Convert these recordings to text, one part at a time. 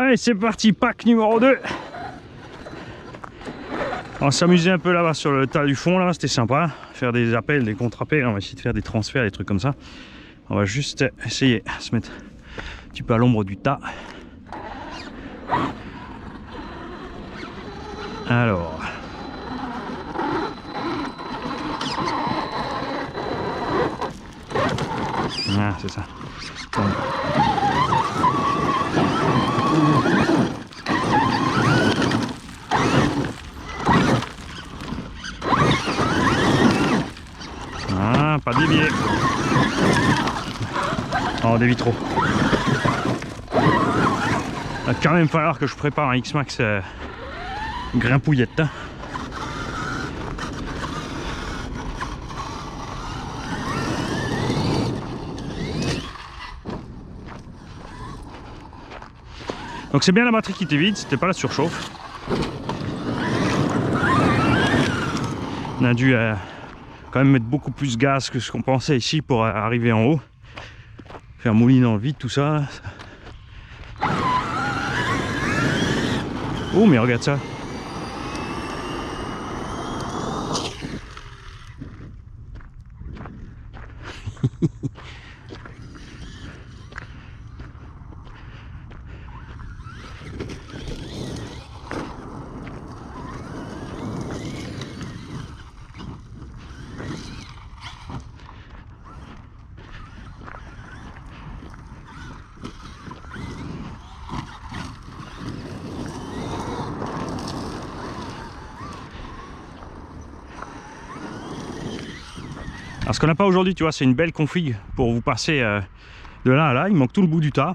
Allez, c'est parti, pack numéro 2. On s'amusait un peu là-bas sur le tas du fond, là, c'était sympa. Faire des appels, des contre-appels, on va essayer de faire des transferts, des trucs comme ça. On va juste essayer de se mettre un petit peu à l'ombre du tas. Alors. Ah, c'est ça. Bon. Ah, pas dévié. Oh, on dévie trop. Il va quand même falloir que je prépare un X-Max grimpouillette. Hein. Donc c'est bien la batterie qui était vide, c'était pas la surchauffe. On a dû quand même mettre beaucoup plus de gaz que ce qu'on pensait ici pour arriver en haut. Faire mouline dans le vide, tout ça. Oh mais regarde ça. Alors ce qu'on n'a pas aujourd'hui, tu vois, c'est une belle config pour vous passer de là à là. Il manque tout le bout du tas.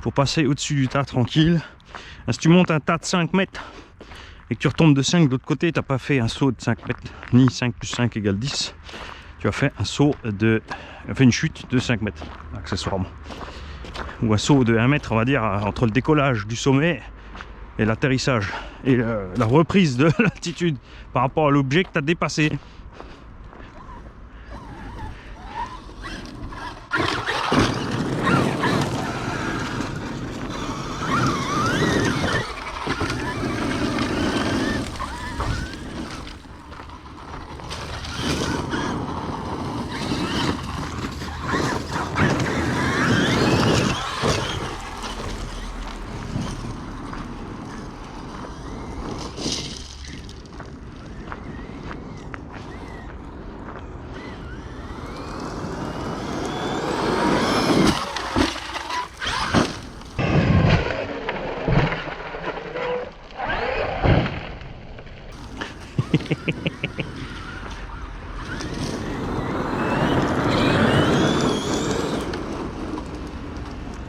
Pour passer au-dessus du tas tranquille. Si tu montes un tas de 5 mètres et que tu retombes de 5 de l'autre côté, tu n'as pas fait un saut de 5 mètres, ni 5 plus 5 égale 10. Tu as fait un saut une chute de 5 mètres, accessoirement. Ou un saut de 1 mètre, on va dire, entre le décollage du sommet et l'atterrissage et la reprise de l'altitude par rapport à l'objet que tu as dépassé.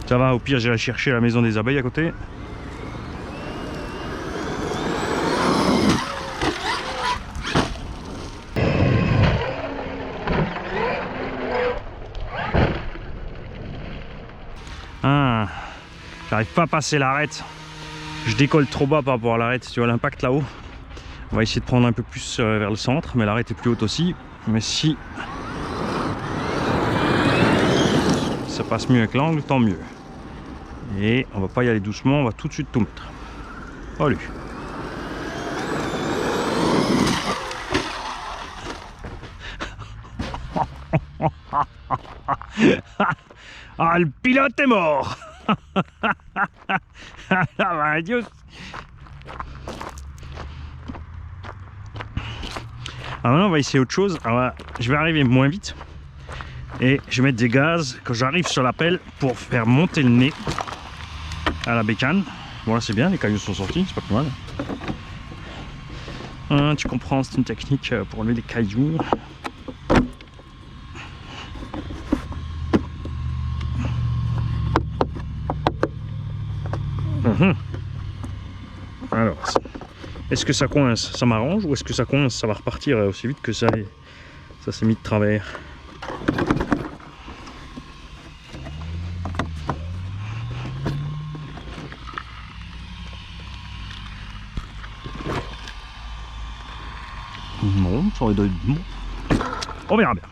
Ça va, au pire j'irai chercher la maison des abeilles à côté. Ah, j'arrive pas à passer l'arête. Je décolle trop bas par rapport à l'arête, tu vois l'impact là-haut. On va essayer de prendre un peu plus vers le centre, mais l'arête est plus haute aussi. Mais si ça passe mieux avec l'angle, tant mieux. Et on va pas y aller doucement, on va tout de suite tout mettre. Allez. Ah, le pilote est mort. Ah, Dieu. Alors maintenant on va essayer autre chose. Alors, je vais arriver moins vite et je vais mettre des gaz quand j'arrive sur la pelle pour faire monter le nez à la bécane. Bon là c'est bien, les cailloux sont sortis, c'est pas plus mal. Tu comprends, c'est une technique pour enlever les cailloux. Alors, est-ce que ça coince, ça m'arrange, ou est-ce que ça coince, ça va repartir aussi vite que ça s'est mis de travers. Non, ça aurait dû être bon. On verra bien.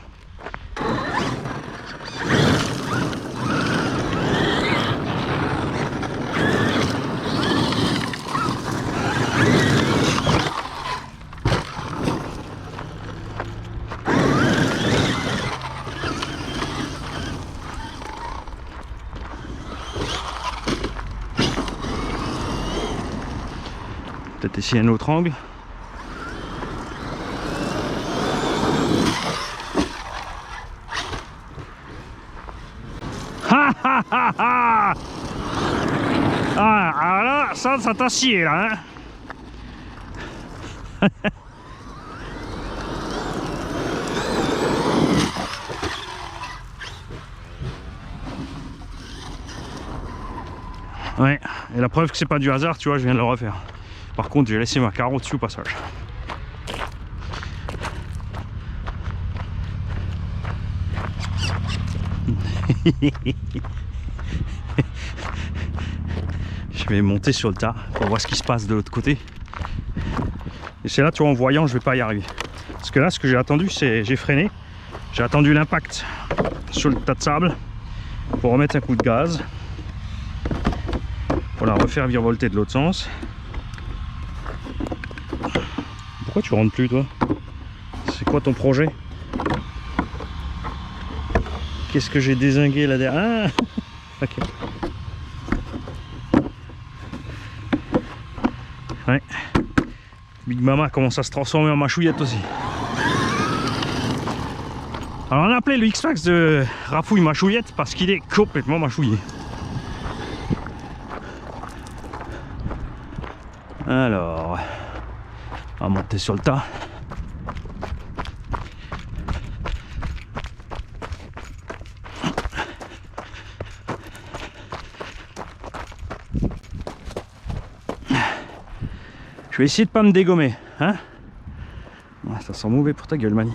Peut-être essayer un autre angle. Ah, alors là, ça t'a scié là, hein. Ouais, et la preuve que c'est pas du hasard, tu vois, je viens de le refaire. Par contre, j'ai laissé ma carreau dessus au passage. Je vais monter sur le tas pour voir ce qui se passe de l'autre côté. Et c'est là, tu vois, en voyant, je vais pas y arriver. Parce que là, ce que j'ai attendu, c'est j'ai freiné. J'ai attendu l'impact sur le tas de sable pour remettre un coup de gaz. Pour la refaire virevolter de l'autre sens. Pourquoi tu rentres plus, toi? C'est quoi ton projet? Qu'est-ce que j'ai dézingué là derrière? Ah, ok. Ouais. Big Mama commence à se transformer en mâchouillette aussi. Alors on a appelé le X-Fax de Rafouille Mâchouillette parce qu'il est complètement mâchouillé. Alors, on va monter sur le tas. Je vais essayer de pas me dégommer, hein. Ouais, ça sent mauvais pour ta gueule, Mani.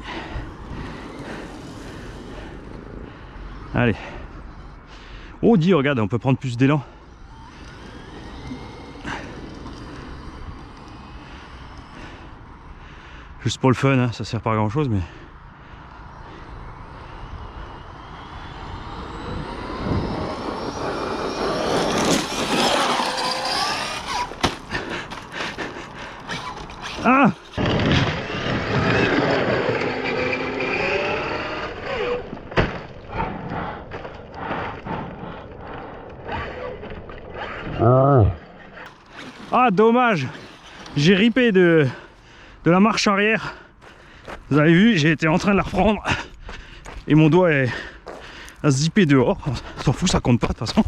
Allez. Oh, dis, regarde, on peut prendre plus d'élan. Juste pour le fun, hein, ça sert pas à grand chose, mais... Ah! Ah, dommage! J'ai ripé de la marche arrière. Vous avez vu, j'ai été en train de la reprendre et mon doigt est à se zipper dehors. On s'en fout, ça compte pas de toute façon.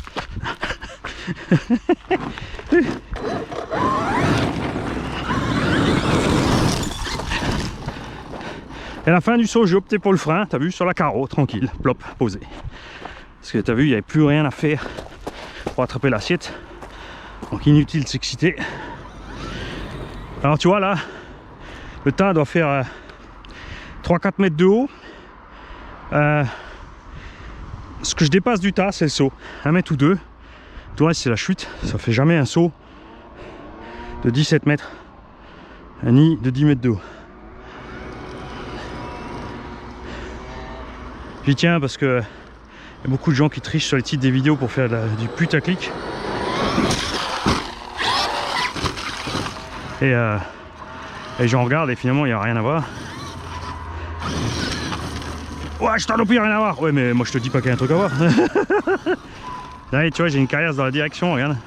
Et à la fin du saut, j'ai opté pour le frein, t'as vu, sur la carreau, tranquille, plop, posé. Parce que t'as vu, il n'y avait plus rien à faire pour attraper l'assiette. Donc inutile de s'exciter. Alors tu vois là, le tas doit faire 3-4 mètres de haut. Ce que je dépasse du tas, c'est le saut. 1 mètre ou 2. Tout le reste, c'est la chute. Ça fait jamais un saut de 17 mètres. Ni de 10 mètres de haut. J'y tiens parce que il y a beaucoup de gens qui trichent sur les titres des vidéos pour faire du putaclic. Et j'en regarde et finalement il n'y a rien à voir. Ouais, je t'en prie, rien à voir. Ouais, mais moi je te dis pas qu'il y a un truc à voir. Allez, tu vois, j'ai une carrière dans la direction, regarde.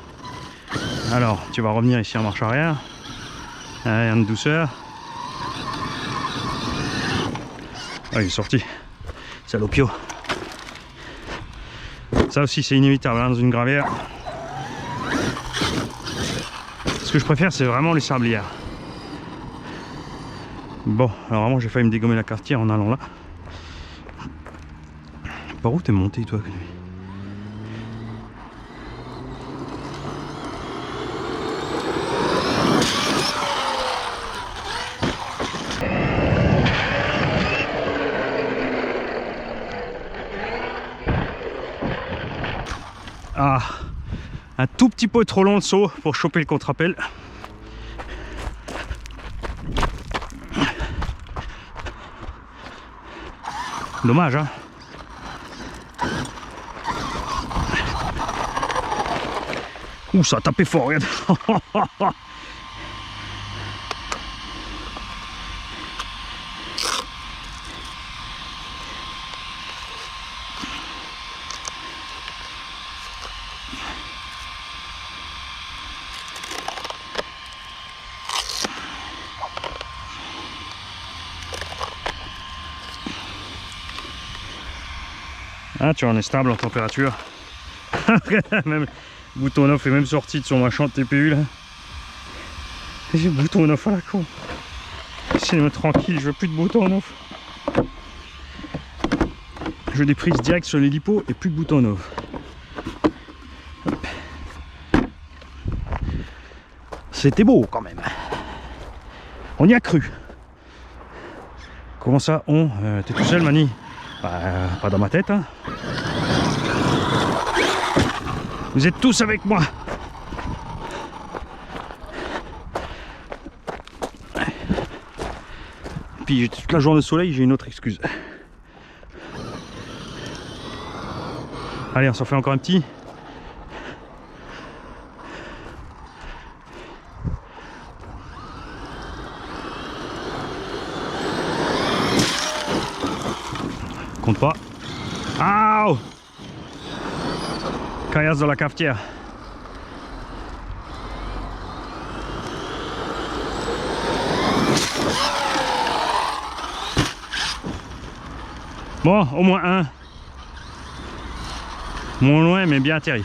Alors, tu vas revenir ici en marche arrière. Allez, un de douceur. Ah, il est sorti. Salopio. Ça aussi, c'est inévitable hein, dans une gravière. Ce que je préfère, c'est vraiment les sablières. Bon, alors vraiment, j'ai failli me dégommer la cartière en allant là. Par où t'es monté, toi? Ah, un tout petit peu trop long le saut pour choper le contre-appel. Dommage, hein. Ouh, ça a tapé fort, regarde. Ah, tu en es stable en température. Même bouton off est même sorti de son machin de TPU là. J'ai bouton off à la con. Laissez-moi tranquille, je veux plus de bouton off. Je veux des prises directes sur l'hélipo et plus de bouton off. C'était beau quand même. On y a cru. Comment ça on t'es tout seul Mani? Bah, pas dans ma tête hein. Vous êtes tous avec moi. Puis toute la journée de soleil, j'ai une autre excuse. Allez, on s'en fait encore un petit. Compte pas. Aouh! Caillasse dans la cafetière. Bon, au moins un. Moins loin, mais bien atterri.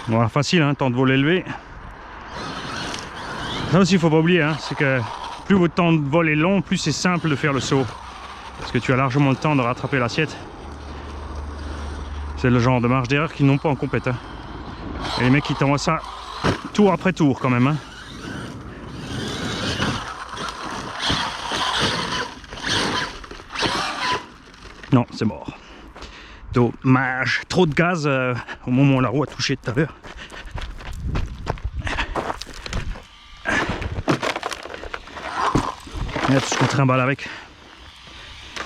Voilà, facile, hein, temps de vol élevé. Ça aussi, il faut pas oublier, hein, c'est que plus votre temps de vol est long, plus c'est simple de faire le saut. Parce que tu as largement le temps de rattraper l'assiette. C'est le genre de marge d'erreur qu'ils n'ont pas en compète. Hein. Et les mecs qui t'envoient ça tour après tour quand même. Hein. Non, c'est mort. Dommage. Trop de gaz au moment où la roue a touché tout à l'heure. Regarde ce qu'on trimballe avec.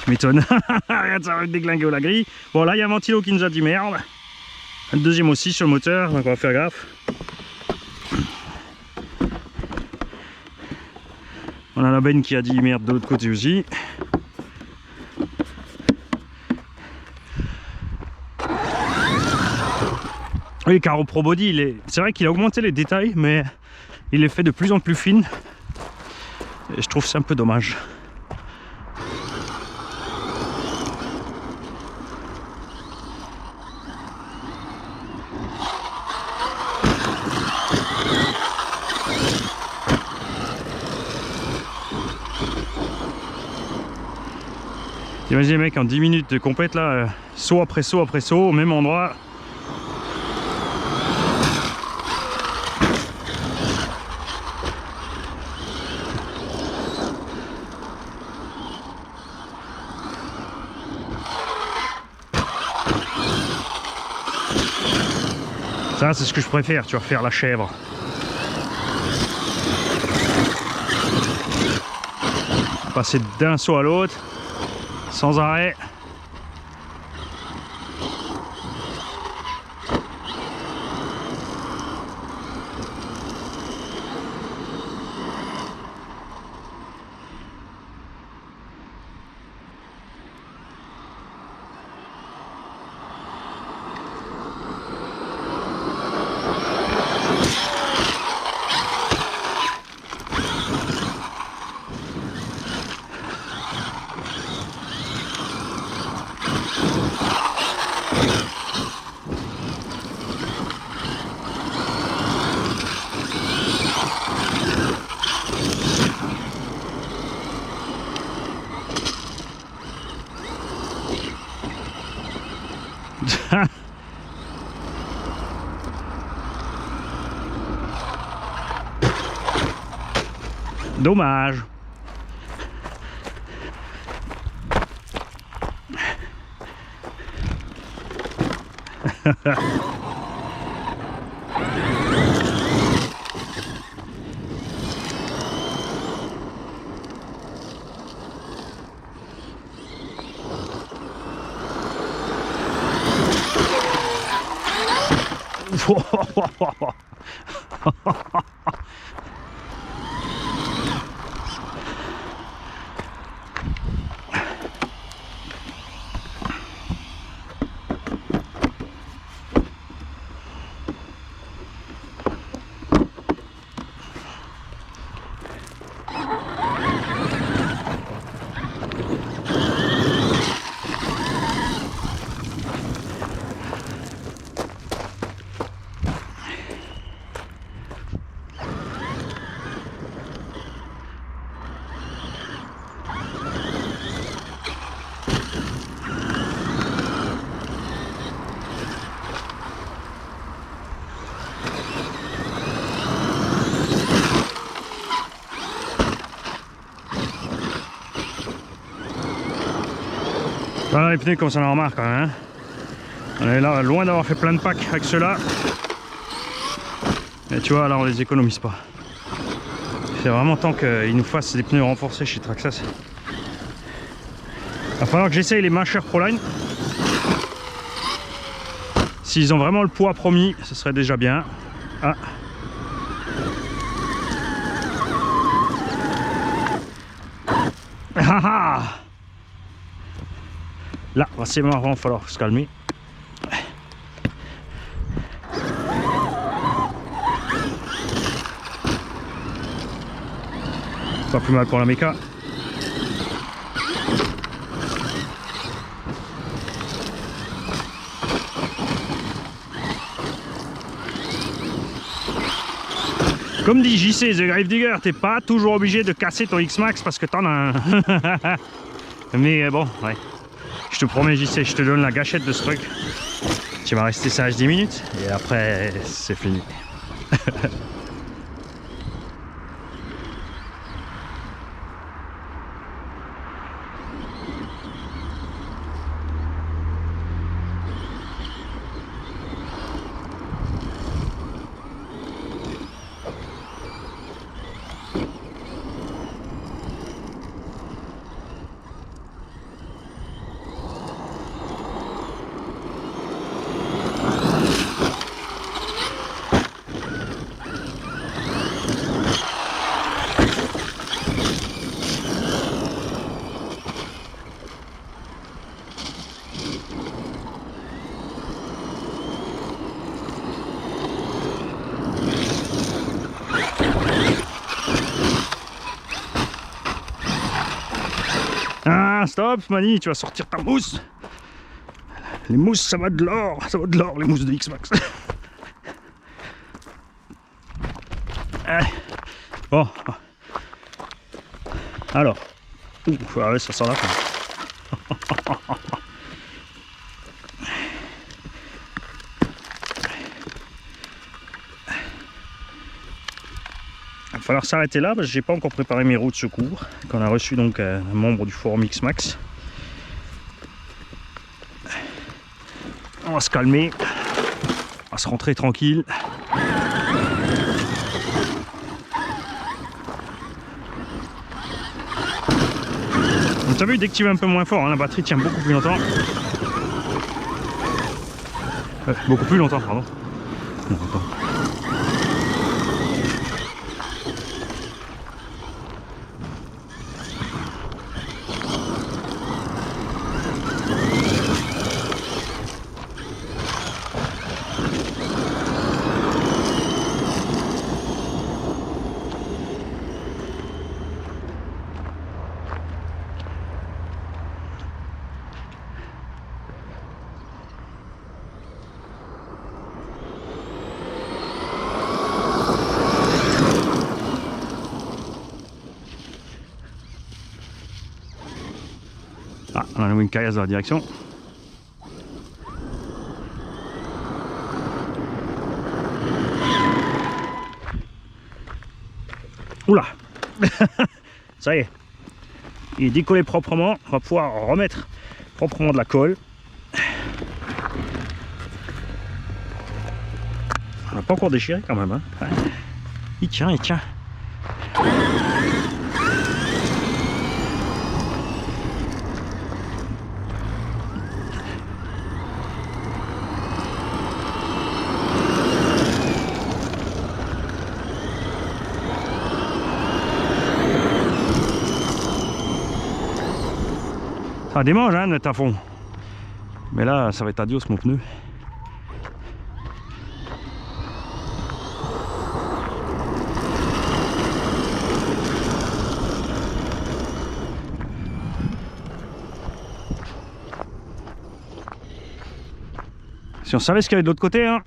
Tu m'étonnes. Regarde, ça va déglinguer la grille. Bon, là, il y a un ventilo qui nous a dit merde. Le deuxième aussi sur le moteur, donc on va faire gaffe. On a la benne qui a dit merde de l'autre côté aussi. Oui, car au Pro Body, c'est vrai qu'il a augmenté les détails, mais il est fait de plus en plus fine. Et je trouve ça un peu dommage. Imaginez mec, en 10 minutes de compète là, saut après saut après saut, au même endroit. Ça, c'est ce que je préfère, tu vas faire la chèvre. Passer d'un saut à l'autre, sans arrêt. Dommage. Voilà les pneus comme ça en remarque quand même. Hein. On est là loin d'avoir fait plein de packs avec ceux-là. Et tu vois là on les économise pas. C'est vraiment temps qu'ils nous fassent des pneus renforcés chez Traxxas. Il va falloir que j'essaye les Masher Proline. S'ils ont vraiment le poids promis, ce serait déjà bien. Ah. Ah ah. Là, c'est marrant, il va falloir se calmer. Pas plus mal pour la méca. Comme dit JC The Grave Digger, t'es pas toujours obligé de casser ton X-Max parce que t'en as un. Mais bon, ouais. Je te promets JC, je te donne la gâchette de ce truc. Tu vas rester sage 10 minutes et après c'est fini. Ah, stop, Mani, tu vas sortir ta mousse. Les mousses, ça va de l'or, les mousses de X-Max. Bon. Alors. Ouf, ouais, ça sent la fin. Il va falloir s'arrêter là parce que j'ai pas encore préparé mes roues de secours qu'on a reçu donc un membre du forum X-Max. On va se calmer, on va se rentrer tranquille. Donc t'as vu, dès que tu vas un peu moins fort, hein, la batterie tient beaucoup plus longtemps. Beaucoup plus longtemps, pardon. Non, attends. Ah, on a une caillasse dans la direction. Oula. Ça y est. Il est décollé proprement. On va pouvoir remettre proprement de la colle. On n'a pas encore déchiré quand même. Hein. Il tient, il tient. Ça démange hein, de mettre à fond. Mais là, ça va être adios mon pneu. Si on savait ce qu'il y avait de l'autre côté, hein.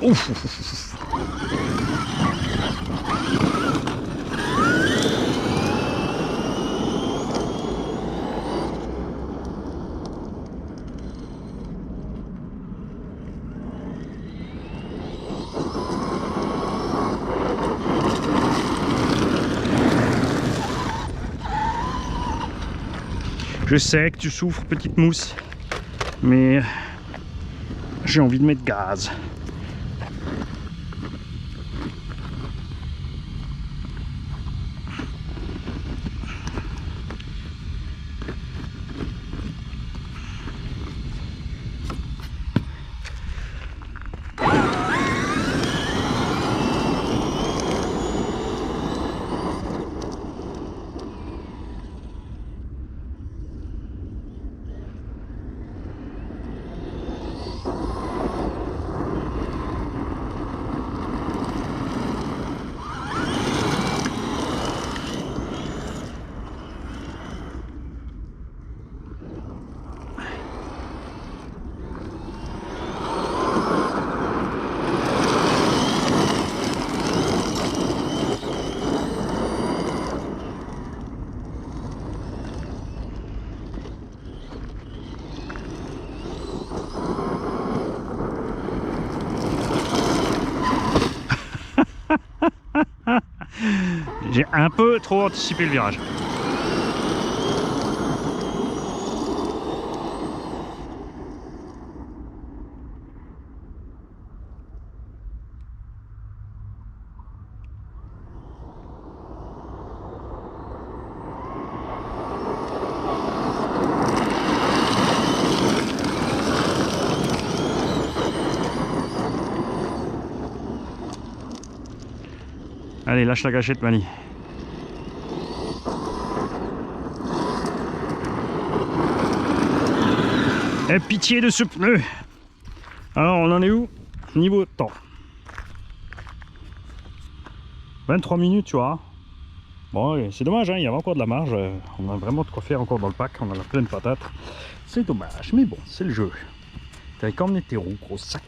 Ouf. Je sais que tu souffres, petite mousse, mais j'ai envie de mettre gaz. J'ai un peu trop anticipé le virage. Allez, lâche la gâchette, Mani. Et pitié de ce pneu. Alors, on en est où? Niveau temps. 23 minutes, tu vois. Bon, c'est dommage, hein, il y avait encore de la marge. On a vraiment de quoi faire encore dans le pack. On en a plein de patates. C'est dommage, mais bon, c'est le jeu. T'avais qu'à emmener tes roues, gros sac.